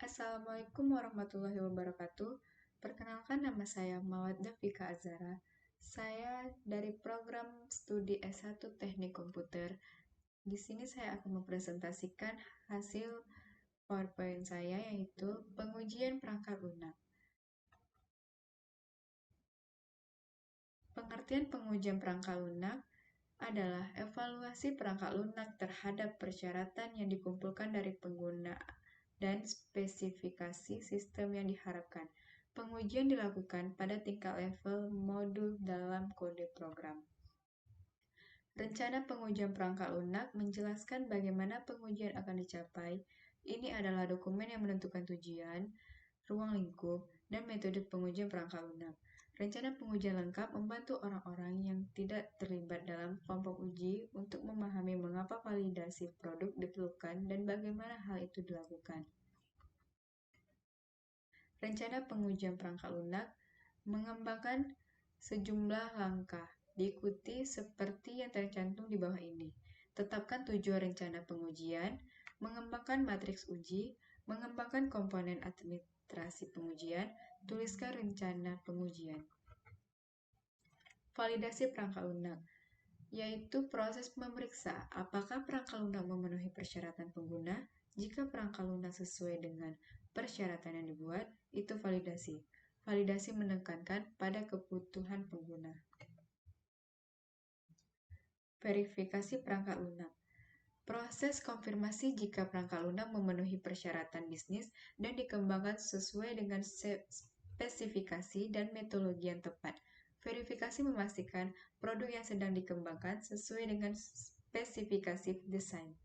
Assalamualaikum warahmatullahi wabarakatuh. Perkenalkan nama saya Mawaddah Fika Azara. Saya dari program studi S1 Teknik Komputer. Di sini saya akan mempresentasikan hasil PowerPoint saya yaitu pengujian perangkat lunak. Pengertian pengujian perangkat lunak adalah evaluasi perangkat lunak terhadap persyaratan yang dikumpulkan dari pengguna dan spesifikasi sistem yang diharapkan. Pengujian dilakukan pada tingkat level modul dalam kode program. Rencana pengujian perangkat lunak menjelaskan bagaimana pengujian akan dicapai. Ini adalah dokumen yang menentukan tujuan, ruang lingkup, dan metode pengujian perangkat lunak. Rencana pengujian lengkap membantu orang-orang yang tidak terlibat dalam kelompok uji untuk memahami mengapa validasi produk diperlukan dan bagaimana hal itu dilakukan. Rencana pengujian perangkat lunak mengembangkan sejumlah langkah, diikuti seperti yang tercantum di bawah ini. Tetapkan tujuan rencana pengujian, mengembangkan matriks uji, mengembangkan komponen administrasi pengujian, tuliskan rencana pengujian. Validasi perangkat lunak, yaitu proses memeriksa apakah perangkat lunak memenuhi persyaratan pengguna. Jika perangkat lunak sesuai dengan persyaratan yang dibuat, itu validasi. Validasi menekankan pada kebutuhan pengguna. Verifikasi perangkat lunak. Proses konfirmasi jika perangkat lunak memenuhi persyaratan bisnis dan dikembangkan sesuai dengan spesifikasi dan metodologi yang tepat. Verifikasi memastikan produk yang sedang dikembangkan sesuai dengan spesifikasi desain.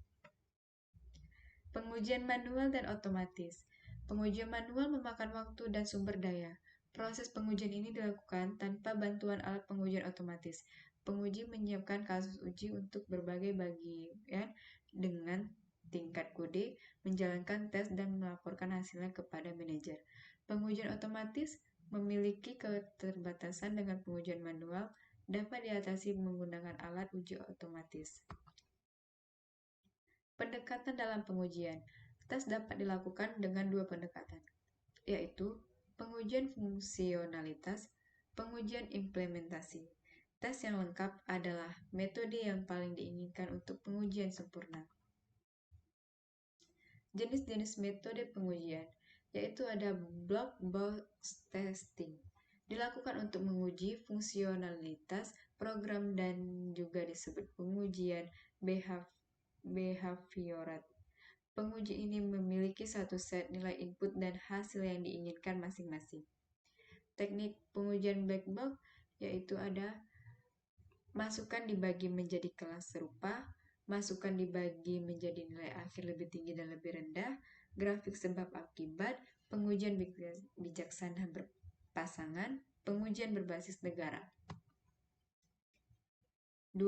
Pengujian manual dan otomatis. Pengujian manual memakan waktu dan sumber daya. Proses pengujian ini dilakukan tanpa bantuan alat pengujian otomatis. Penguji menyiapkan kasus uji untuk berbagai bagian dengan tingkat kode, menjalankan tes, dan melaporkan hasilnya kepada manajer. Pengujian otomatis memiliki keterbatasan dengan pengujian manual, dapat diatasi menggunakan alat uji otomatis. Pendekatan dalam pengujian. Tes dapat dilakukan dengan dua pendekatan, yaitu pengujian fungsionalitas, pengujian implementasi. Tes yang lengkap adalah metode yang paling diinginkan untuk pengujian sempurna. Jenis-jenis metode pengujian, yaitu ada black box testing, dilakukan untuk menguji fungsionalitas program dan juga disebut pengujian behaviorat. Penguji ini memiliki satu set nilai input dan hasil yang diinginkan masing-masing. Teknik pengujian black box yaitu ada masukan dibagi menjadi kelas serupa, masukan dibagi menjadi nilai akhir lebih tinggi dan lebih rendah, grafik sebab akibat, pengujian bijaksana berpasangan, pengujian berbasis negara. 2.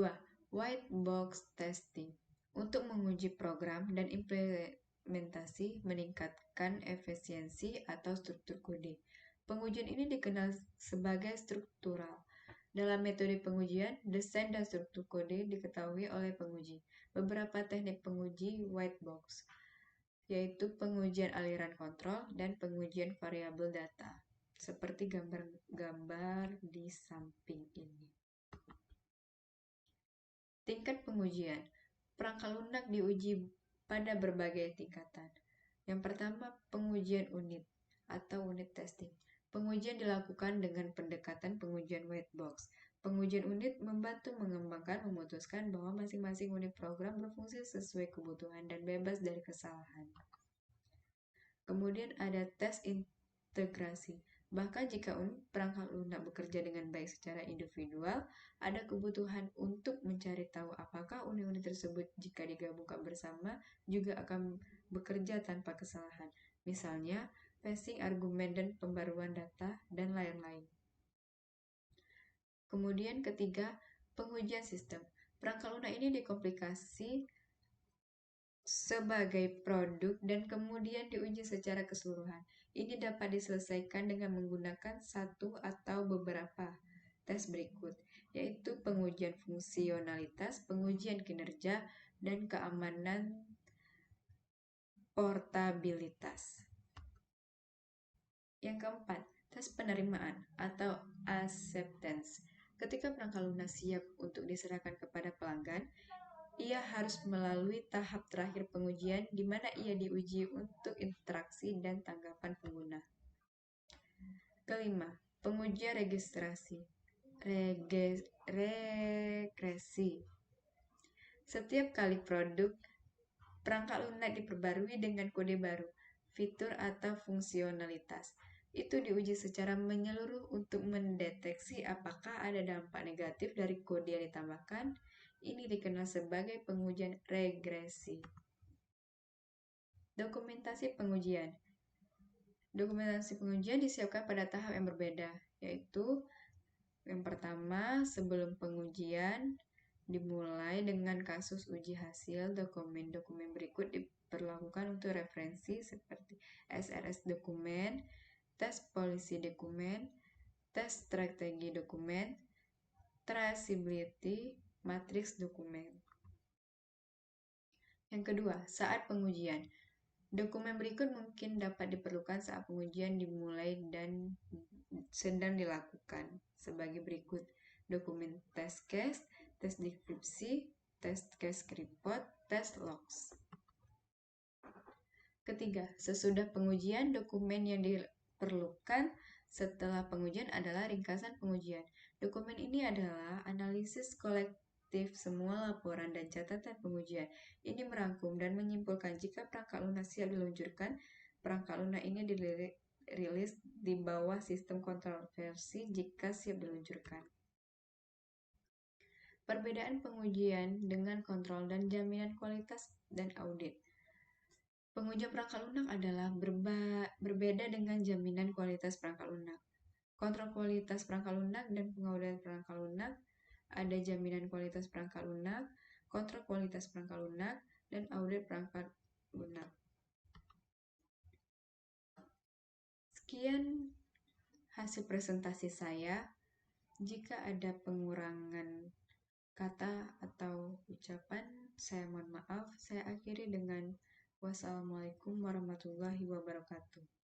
White box testing. Untuk menguji program dan implementasi meningkatkan efisiensi atau struktur kode. Pengujian ini dikenal sebagai struktural. Dalam metode pengujian, desain dan struktur kode diketahui oleh penguji. Beberapa teknik penguji white box, yaitu pengujian aliran kontrol dan pengujian variabel data, seperti gambar-gambar di samping ini. Tingkat pengujian. Perangkat lunak diuji pada berbagai tingkatan. Yang pertama, pengujian unit atau unit testing. Pengujian dilakukan dengan pendekatan pengujian white box. Pengujian unit membantu mengembangkan memutuskan bahwa masing-masing unit program berfungsi sesuai kebutuhan dan bebas dari kesalahan. Kemudian ada tes integrasi. Bahkan jika unit perangkat lunak bekerja dengan baik secara individual, ada kebutuhan untuk mencari tahu apakah unit-unit tersebut jika digabungkan bersama juga akan bekerja tanpa kesalahan. Misalnya, passing argumen dan pembaruan data, dan lain-lain. Kemudian ketiga, pengujian sistem. Perangkat lunak ini dikomplikasi sebagai produk dan kemudian diuji secara keseluruhan. Ini dapat diselesaikan dengan menggunakan satu atau beberapa tes berikut, yaitu pengujian fungsionalitas, pengujian kinerja, dan keamanan portabilitas. Yang keempat, tes penerimaan atau acceptance. Ketika perangkat lunak siap untuk diserahkan kepada pelanggan, ia harus melalui tahap terakhir pengujian di mana ia diuji untuk interaksi dan tanggapan pengguna. Kelima, pengujian registrasi. Regresi. Setiap kali perangkat lunak diperbarui dengan kode baru, fitur atau fungsionalitas. Itu diuji secara menyeluruh untuk mendeteksi apakah ada dampak negatif dari kode yang ditambahkan. Ini dikenal sebagai pengujian regresi. Dokumentasi pengujian. Dokumentasi pengujian disiapkan pada tahap yang berbeda, yaitu yang pertama, sebelum pengujian dimulai dengan kasus uji hasil, dokumen-dokumen berikut diperlakukan untuk referensi seperti SRS dokumen, tes polisi dokumen, tes strategi dokumen, traceability, matriks dokumen. Yang kedua, saat pengujian. Dokumen berikut mungkin dapat diperlukan saat pengujian dimulai dan sedang dilakukan sebagai berikut: dokumen test case, tes deskripsi, tes case report, tes logs. Ketiga, sesudah pengujian, dokumen yang diperlukan setelah pengujian adalah ringkasan pengujian. Dokumen ini adalah analisis kolektif semua laporan dan catatan pengujian. Ini merangkum dan menyimpulkan jika perangkat lunak siap diluncurkan. Perangkat lunak ini dirilis di bawah sistem kontrol versi jika siap diluncurkan. Perbedaan pengujian dengan kontrol dan jaminan kualitas dan audit. Pengujian perangkat lunak adalah berbeda dengan jaminan kualitas perangkat lunak. Kontrol kualitas perangkat lunak dan pengauditan perangkat lunak. Ada jaminan kualitas perangkat lunak, kontrol kualitas perangkat lunak, dan audit perangkat lunak. Sekian hasil presentasi saya. Jika ada pengurangan kata atau ucapan, saya mohon maaf. Saya akhiri dengan wassalamualaikum warahmatullahi wabarakatuh.